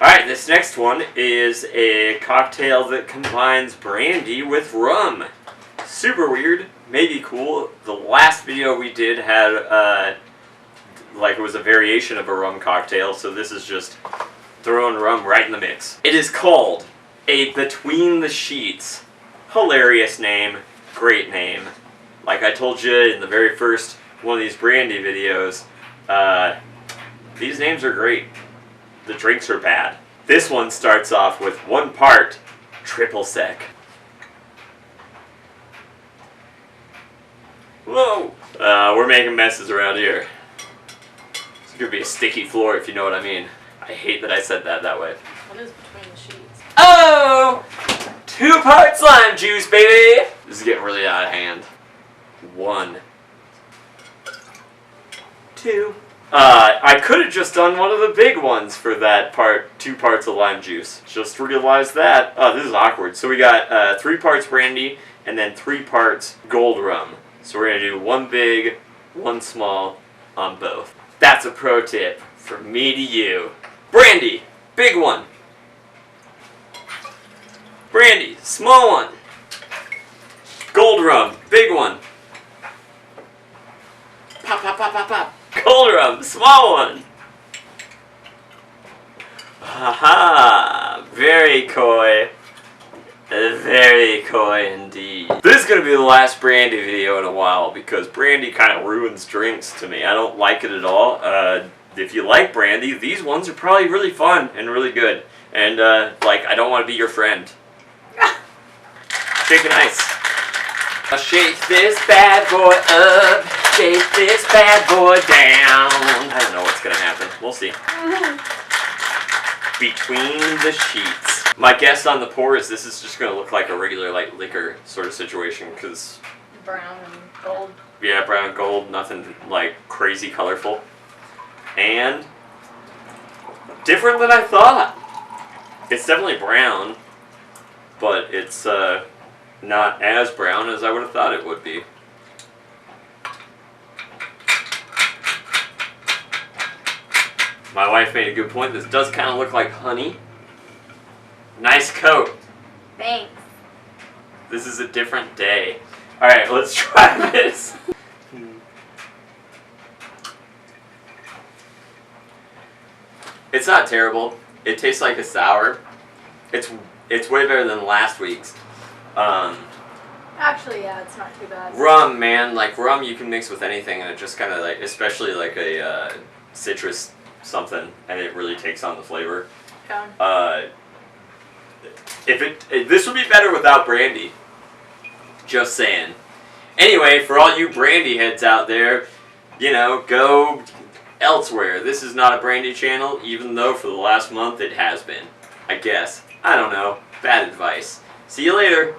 Alright, this next one is a cocktail that combines brandy with rum. Super weird, maybe cool. The last video we did had, like it was a variation of a rum cocktail, so this is just throwing rum right in the mix. It is called a Between the Sheets. Hilarious name, great name. Like I told you in the very first one of these brandy videos, these names are great. The drinks are bad. This one starts off with 1 part triple sec. Whoa! We're making messes around here. It's gonna be a sticky floor if you know what I mean. I hate that I said that way. What is Between the Sheets? Oh! 2 parts lime juice, baby! This is getting really out of hand. 1. 2. I could have just done one of the big ones for that 2 parts of lime juice. Just realized that. Oh, this is awkward. So we got 3 parts brandy and then 3 parts gold rum. So we're going to do 1 big, 1 small on both. That's a pro tip from me to you. Brandy, big one. Brandy, small one. Gold rum, big one. Pop, pop, pop, pop, pop. Gold rum, small one. Haha, very coy. Very coy indeed. This is going to be the last brandy video in a while because brandy kind of ruins drinks to me. I don't like it at all. If you like brandy, these ones are probably really fun and really good. And, like, I don't want to be your friend. Chicken ice. I'll shake this bad boy up, shake this bad boy down. I don't know what's going to happen. We'll see. Between the Sheets. My guess on the pour is this is just going to look like a regular like liquor sort of situation because... Brown and gold. Yeah, brown and gold. Nothing like crazy colorful. And different than I thought. It's definitely brown, but it's not as brown as I would have thought it would be. My wife made a good point. This does kind of look like honey. Nice coat. Thanks. This is a different day. Alright, let's try this. It's not terrible. It tastes like a sour. It's way better than last week's. Actually, yeah, it's not too bad. Rum, man. Like, rum you can mix with anything and it just kind of like, especially like a citrus something, and it really takes on the flavor. Yeah. This would be better without brandy. Just saying. Anyway, for all you brandy heads out there, you know, go elsewhere. This is not a brandy channel, even though for the last month it has been. I guess. I don't know. Bad advice. See you later.